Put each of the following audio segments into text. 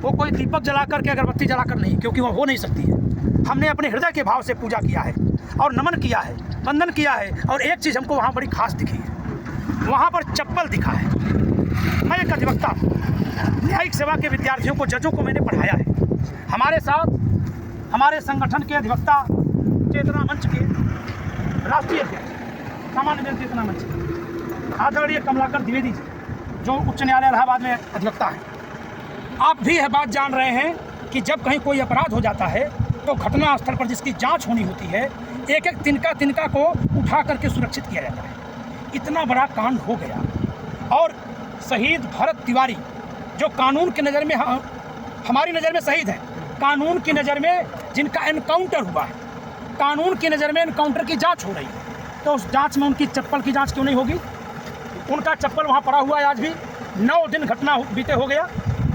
वो कोई दीपक जला करके अगरबत्ती जलाकर नहीं, क्योंकि वो हो नहीं सकती है। हमने अपने हृदय के भाव से पूजा किया है और नमन किया है, वंदन किया है। और एक चीज़ हमको वहाँ बड़ी खास दिखी है, वहाँ पर चप्पल दिखा है। मैं एक अधिवक्ता हूँ, न्यायिक सेवा के विद्यार्थियों को, जजों को मैंने पढ़ाया है। हमारे साथ हमारे संगठन के अधिवक्ता, चेतना मंच के राष्ट्रीय अध्यक्ष, सामान्य जन चेतना मंच आदरणीय कमलाकर द्विवेदी जी, जो उच्च न्यायालय इलाहाबाद में अधिवक्ता हैं। आप भी यह बात जान रहे हैं कि जब कहीं कोई अपराध हो जाता है तो घटना स्थल पर जिसकी जांच होनी होती है, एक एक तिनका तिनका को उठा करके सुरक्षित किया जाता है। इतना बड़ा कांड हो गया और शहीद भरत तिवारी, जो कानून की नज़र में, हमारी नज़र में शहीद है, कानून की नज़र में जिनका एनकाउंटर हुआ है, कानून की नज़र में एनकाउंटर की जांच हो रही है, तो उस जांच में उनकी चप्पल की जांच क्यों नहीं होगी? उनका चप्पल वहाँ पड़ा हुआ है। आज भी 9 दिन घटना बीते हो गया,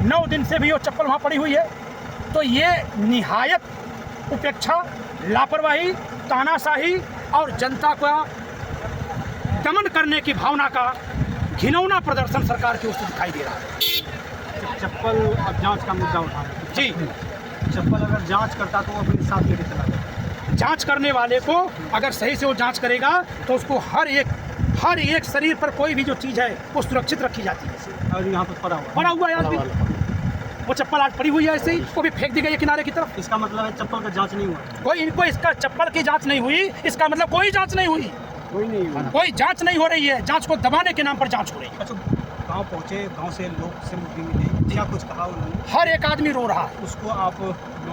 9 दिन से भी वो चप्पल वहाँ पड़ी हुई है। तो ये निहायत उपेक्षा, लापरवाही, तानाशाही और जनता का दमन करने की भावना का घिनौना प्रदर्शन सरकार की ओर से दिखाई दे रहा है। चप्पल अब जांच का मुद्दा उठा जी, चप्पल अगर जांच करता तो वो अपने साथ लेके चला जाए। जांच करने वाले को अगर सही से वो जांच करेगा तो उसको हर एक शरीर पर कोई भी जो चीज़ है वो सुरक्षित रखी जाती है। और यहाँ पर पड़ा हुआ है आज भी वो चप्पल आज पड़ी हुई है, ऐसे ही वो भी फेंक दी गई है किनारे की तरफ। इसका मतलब है चप्पल का जांच नहीं हुआ, कोई इनको इसका चप्पल की जांच नहीं हुई, इसका मतलब कोई जांच नहीं हुई, कोई जांच नहीं हो रही है। जांच को दबाने के नाम पर जांच हो रही है। अच्छा, गांव पहुंचे, गांव से लोग से मिले, क्या कुछ कहा उन्होंने? हर एक आदमी रो रहा है। उसको आप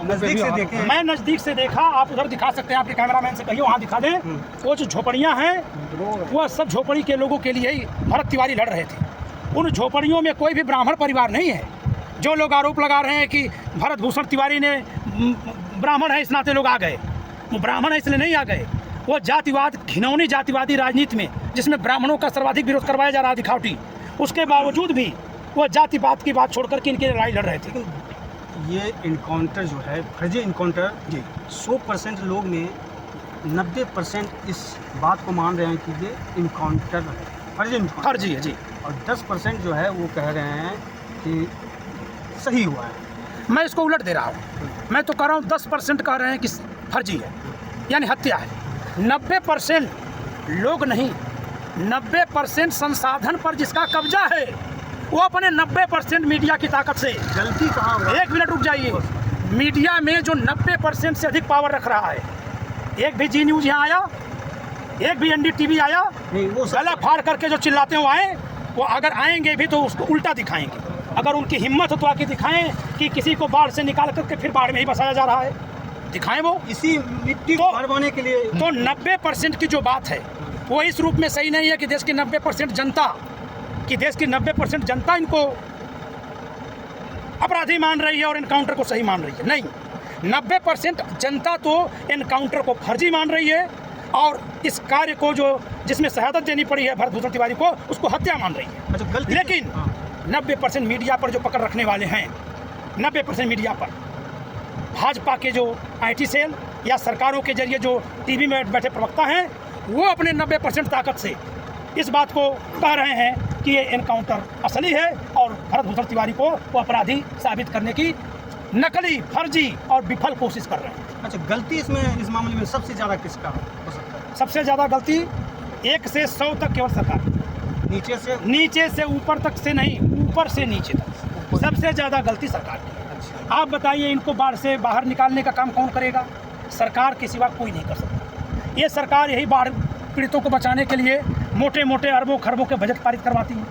नजदीक से देखें? मैं नज़दीक से देखा, आप उधर दिखा सकते हैं, आपके कैमरामैन से कहिए वहाँ दिखा दें। वो जो झोपड़ियाँ हैं वो सब झोपड़ी के लोगों के लिए ही भरत तिवारी लड़ रहे थे। उन झोपड़ियों में कोई भी ब्राह्मण परिवार नहीं है। जो लोग आरोप लगा रहे हैं कि भरत भूषण तिवारी ने ब्राह्मण है इस नाते लोग आ गए, वो ब्राह्मण है इसलिए नहीं आ गए। वो जातिवाद, घिनौनी जातिवादी राजनीति में जिसमें ब्राह्मणों का सर्वाधिक विरोध करवाया जा रहा दिखावटी, उसके बावजूद भी वो जातिवाद की बात छोड़कर के इनकी लड़ाई लड़ रहे थे। ये इनकाउंटर जो है, फर्जी इनकाउंटर जी, 100% लोग ने 90% इस बात को मान रहे हैं कि ये इनकाउंटर फर्जी है जी, और 10% जो है वो कह रहे हैं कि सही हुआ है। मैं इसको उलट दे रहा हूँ। मैं तो कह रहा हूँ 10% कह रहे हैं कि फर्जी है, यानी हत्या है। 90% लोग नहीं, 90% संसाधन पर जिसका कब्जा है वो अपने 90% मीडिया की ताकत से। गलती कहाँ हो? एक मिनट रुक जाइए। मीडिया में जो 90% से अधिक पावर रख रहा है, एक भी जी न्यूज़ यहाँ आया, एक भी NDTV आया, वो गला फाड़ करके जो चिल्लाते हो आए, वो अगर आएंगे भी तो उसको उल्टा दिखाएंगे। अगर उनकी हिम्मत हो तो आके दिखाएं कि किसी को बाढ़ से निकाल करके फिर बाढ़ में ही बसाया जा रहा है, दिखाएं वो इसी मिट्टी को भरवाने के लिए। तो 90% की जो बात है वो इस रूप में सही नहीं है कि देश की 90% जनता इनको अपराधी मान रही है और एनकाउंटर को सही मान रही है। नहीं, 90% जनता तो एनकाउंटर को फर्जी मान रही है और इस कार्य को जो जिसमें शहादत देनी पड़ी है भरत भूषण तिवारी को, उसको हत्या मान रही है। अच्छा, लेकिन 90% मीडिया पर जो पकड़ रखने वाले हैं, 90% मीडिया पर भाजपा के जो IT सेल या सरकारों के जरिए जो TV में बैठे प्रवक्ता हैं, वो अपने 90% ताकत से इस बात को कह रहे हैं कि ये एनकाउंटर असली है और भरत भूषण तिवारी को वो अपराधी साबित करने की नकली, फर्जी और विफल कोशिश कर रहे हैं। अच्छा, गलती इसमें इस मामले में सबसे ज़्यादा किसका हो सकता है? सबसे ज़्यादा गलती 1 से 100 तक केवल सरकार, नीचे से ऊपर तक से नहीं, ऊपर से नीचे तक सबसे ज़्यादा गलती सरकार की है। अच्छा। आप बताइए, इनको बाढ़ से बाहर निकालने का काम कौन करेगा? सरकार के सिवा कोई नहीं कर सकता। ये सरकार यही बाढ़ पीड़ितों को बचाने के लिए मोटे मोटे अरबों खरबों के बजट पारित करवाती है,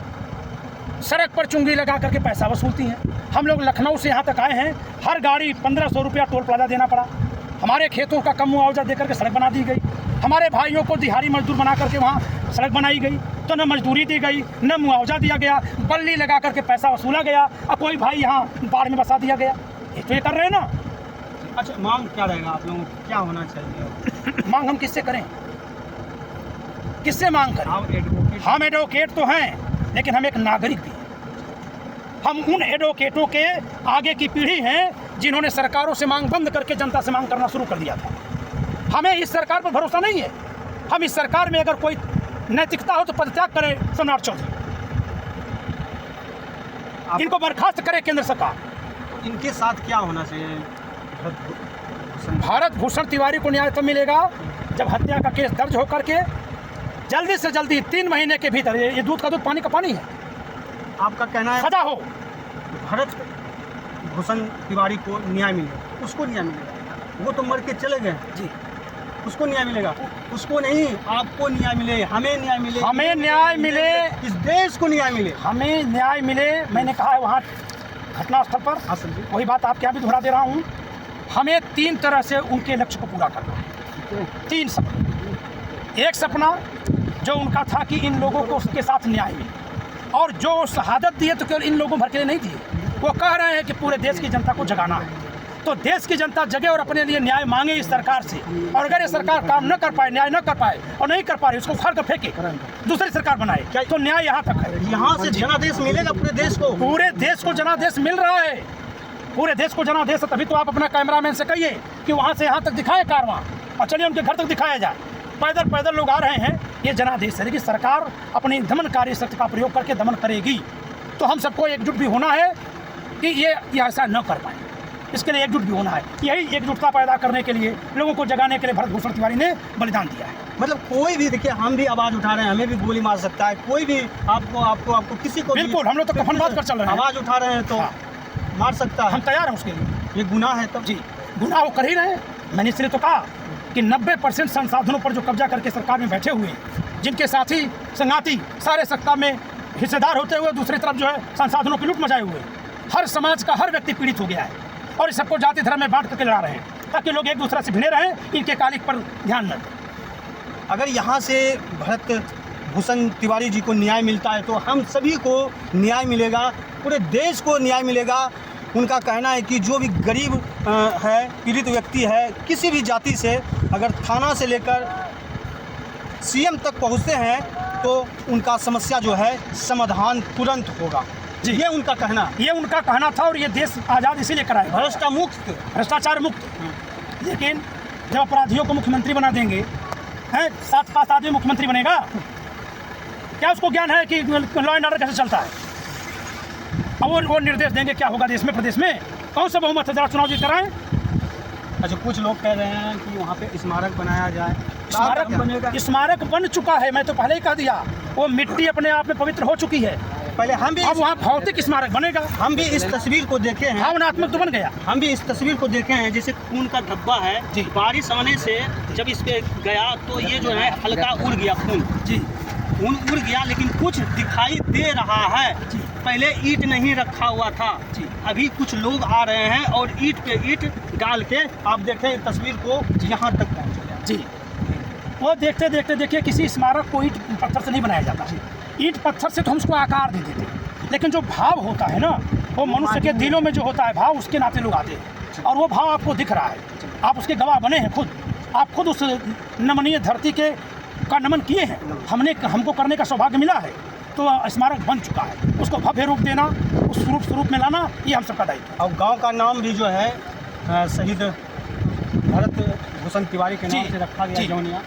सड़क पर चुंगी लगा करके पैसा वसूलती हैं। हम लोग लखनऊ से यहाँ तक आए हैं, हर गाड़ी 1500 रुपया टोल प्लाजा देना पड़ा। हमारे खेतों का कम मुआवजा देकर के सड़क बना दी गई। हमारे भाइयों को दिहाड़ी मजदूर बना करके वहाँ सड़क बनाई गई, तो न मजदूरी दी गई, न मुआवजा दिया गया, बल्ली लगा करके पैसा वसूला गया और कोई भाई यहाँ बाढ़ में बसा दिया गया। ये तो ये कर रहे हैं ना। अच्छा, मांग क्या रहेगा आप लोगों को, क्या होना चाहिए? मांग हम किससे करें, किससे मांग करें? हम एडवोकेट तो हैं, लेकिन हम एक नागरिक भी हैं। हम उन एडवोकेटों के आगे की पीढ़ी हैं जिन्होंने सरकारों से मांग बंद करके जनता से मांग करना शुरू कर दिया था। हमें इस सरकार पर भरोसा नहीं है। हम इस सरकार में अगर कोई नैतिकता हो तो पदत्याग करे सम्राट चौधरी, इनको बर्खास्त करे केंद्र सरकार। इनके साथ क्या होना चाहिए? भारत भूषण तिवारी को न्याय तब मिलेगा जब हत्या का केस दर्ज होकर के जल्दी से जल्दी 3 महीने के भीतर, ये दूध का दूध पानी का पानी है, आपका कहना है सजा हो। भरत भूषण तिवारी को न्याय मिलेगा, उसको न्याय मिलेगा। वो तो मर के चले गए जी, उसको न्याय मिलेगा, उसको नहीं, आपको न्याय मिले, हमें न्याय मिले, हमें न्याय मिले, इस देश को न्याय मिले, हमें न्याय मिले। मैंने कहा है वहाँ घटनास्थल पर, हाँ समझे, वही बात आपके यहाँ भी दोहरा दे रहा हूँ। हमें 3 तरह से उनके लक्ष्य को पूरा करना है। 3 सपना। एक सपना जो उनका था कि इन लोगों को उसके साथ न्याय मिले, और जो शहादत दिए तो केवल इन लोगों भर के लिए नहीं दिए, वो कह रहे हैं कि पूरे देश की जनता को जगाना है। तो देश की जनता जगे और अपने लिए न्याय मांगे इस सरकार से, और अगर ये सरकार काम न कर पाए, न्याय न कर पाए और नहीं कर पा रही, उसको उखाड़ कर फेंके, दूसरी सरकार बनाए, तो न्याय यहाँ तक है। यहाँ से जनादेश मिलेगा पूरे देश को, पूरे देश को जनादेश मिल रहा है, पूरे देश को जनादेश। तभी तो आप अपना कैमरामैन से कहिए कि वहाँ से यहाँ तक दिखाए कारवां, और चलिए उनके घर तक दिखाया जाए। पैदल पैदल लोग आ रहे हैं, ये जनादेश है। लेकिन सरकार अपनी दमनकारी शक्ति का प्रयोग करके दमन करेगी, तो हम सबको एकजुट भी होना है कि ये ऐसा न कर पाए। इसके लिए एकजुट भी होना है। यही एकजुटता पैदा करने के लिए, लोगों को जगाने के लिए भरत भूषण तिवारी ने बलिदान दिया है। मतलब कोई भी, देखिए हम भी आवाज़ उठा रहे हैं, हमें भी गोली मार सकता है कोई भी, आपको किसी को बिल्कुल, हम लोग तो कफन बात कर चल रहे हैं, आवाज़ उठा रहे हैं तो हाँ, मार सकता है। हम तैयार हैं उसके लिए। ये गुनाह है तब जी, गुनाह वो कर ही रहे हैं। मैंने इसलिए तो कहा कि 90% संसाधनों पर जो कब्जा करके सरकार में बैठे हुए हैं, जिनके साथी संगाती सारे सत्ता में हिस्सेदार होते हुए दूसरी तरफ जो है संसाधनों की लूट मचाए हुए, हर समाज का हर व्यक्ति पीड़ित हो गया है, और इस सबको जाति धर्म में बांट करके लड़ा रहे हैं, ताकि लोग एक दूसरे से भिड़े रहें, इनके कालिक पर ध्यान न दें। अगर यहाँ से भरत भूषण तिवारी जी को न्याय मिलता है तो हम सभी को न्याय मिलेगा, पूरे देश को न्याय मिलेगा। उनका कहना है कि जो भी गरीब है, पीड़ित व्यक्ति है, किसी भी जाति से, अगर थाना से लेकर सीएम तक पहुँचते हैं तो उनका समस्या जो है समाधान तुरंत होगा। जी, ये उनका कहना, ये उनका कहना था, और ये देश आज़ाद इसीलिए कराए, भ्रष्टाचार मुक्त। लेकिन जब अपराधियों को मुख्यमंत्री बना देंगे, हैं, 7 पास आदमी मुख्यमंत्री बनेगा, क्या उसको ज्ञान है कि लॉ एंड ऑर्डर कैसे चलता है? और वो निर्देश देंगे क्या होगा देश में, प्रदेश में? कौन सा बहुमत है? जरा चुनाव जीत कराएं। अच्छा, कुछ लोग कह रहे हैं कि वहाँ पे स्मारक बनाया जाए। स्मारक बनेगा? स्मारक बन चुका है, मैं तो पहले ही कह दिया, वो मिट्टी अपने आप में पवित्र हो चुकी है। पहले हम भी, अब वहाँ भौतिक स्मारक बनेगा। हम भी इस तस्वीर को देखे हैं, भावनात्मक तो बन गया। हम भी इस तस्वीर को देखे हैं, जैसे खून का धब्बा है जी, बारिश आने से जब इस पे गया तो ये जो है हल्का उड़ गया खून। जी, खून उड़ गया, लेकिन कुछ दिखाई दे रहा है। जी, पहले ईंट नहीं रखा हुआ था, जी, अभी कुछ लोग आ रहे हैं और ईंट पे ईंट डाल के, आप देखें इस तस्वीर को, यहाँ तक पहुँच गया। जी, वो देखते देखते देखिए, किसी स्मारक को ईंट पत्थर से नहीं बनाया जाता। ईंट पत्थर से तो हम उसको आकार दे देते, लेकिन जो भाव होता है ना, वो मनुष्य के दिलों में जो होता है भाव, उसके नाते लोग आते हैं, और वो भाव आपको दिख रहा है, आप उसके गवाह बने हैं खुद। आप खुद उस नमनीय धरती के का नमन किए हैं, हमको करने का सौभाग्य मिला है। तो स्मारक बन चुका है, उसको भव्य रूप देना, उस स्वरूप में लाना, ये हम सबका दायित्व है। और गांव का नाम भी जो है शहीद भरत भूषण तिवारी के नाम से रखा गया, जौनिया।